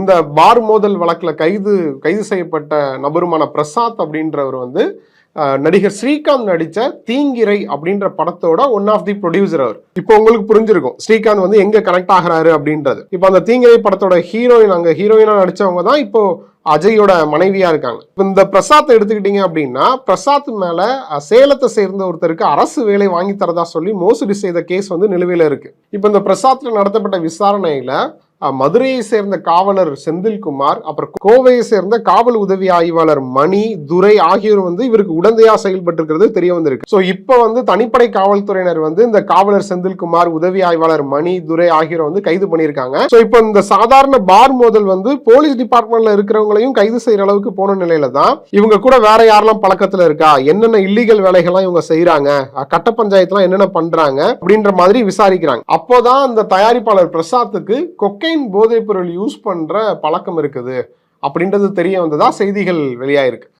இந்த பார் மோதல் வழக்குல கைது செய்யப்பட்ட நபருமான பிரசாத் அப்படின்றவர் வந்து நடிகர் ஸ்ரீகாந்த் நடிச்ச தீங்கிரை அப்படின்ற படத்தோட ஒன் ஆஃப் தி ப்ரொடியூசர் அவர். இப்போ உங்களுக்கு புரிஞ்சிருக்கும் ஸ்ரீகாந்த் வந்து எங்க கனெக்ட் ஆகிறாரு அப்படின்றது. இப்போ அந்த தீங்கிரை படத்தோட ஹீரோயினா நடிச்சவங்க தான் இப்போ அஜயோட மனைவியா இருக்காங்க. இந்த பிரசாத் எடுத்துக்கிட்டீங்க அப்படின்னா, பிரசாத் மேல சேலத்தை சேர்ந்த ஒருத்தருக்கு அரசு வேலை வாங்கி தரதா சொல்லி மோசடி செய்த கேஸ் வந்து நிலுவையில இருக்கு. இப்போ இந்த பிரசாத்ல நடத்தப்பட்ட விசாரணையில மதுரையை சேர்ந்த காவலர் செந்தில்குமார், அப்புறம் கோவையை சேர்ந்த காவல் உதவி ஆய்வாளர் மணி, துரை ஆகியோர் வந்து இவருக்கு உடந்தையா செயல்பட்டு இருக்கிறது தெரிய வந்திருக்கு. சோ இப்ப வந்து தனிப்படை காவல்துறையினர் வந்து இந்த காவலர் செந்தில்குமார், உதவி ஆய்வாளர் மணி, துரை ஆகியோர் வந்து கைது பண்ணியிருக்காங்க. சோ இப்ப இந்த சாதாரண பார் மோதல் வந்து போலீஸ் டிபார்ட்மெண்ட்ல இருக்கிறவங்களையும் கைது செய்யற அளவுக்கு போன நிலையில தான் இவங்க கூட வேற யாரெல்லாம் பழக்கத்துல இருக்கா, என்னென்ன இல்லீகல் வேலைகள்லாம் இவங்க செய்யறாங்க, கட்ட பஞ்சாயத்துலாம் என்னென்ன பண்றாங்க அப்படின்ற மாதிரி விசாரிக்கிறாங்க. அப்போதான் அந்த தயாரிப்பாளர் பிரசாத்துக்கு கொக்கைன் போதைப் பொருள் யூஸ் பண்ற பழக்கம் இருக்குது அப்படின்றது தெரிய வந்ததா செய்திகள் வெளியாயிருக்கு.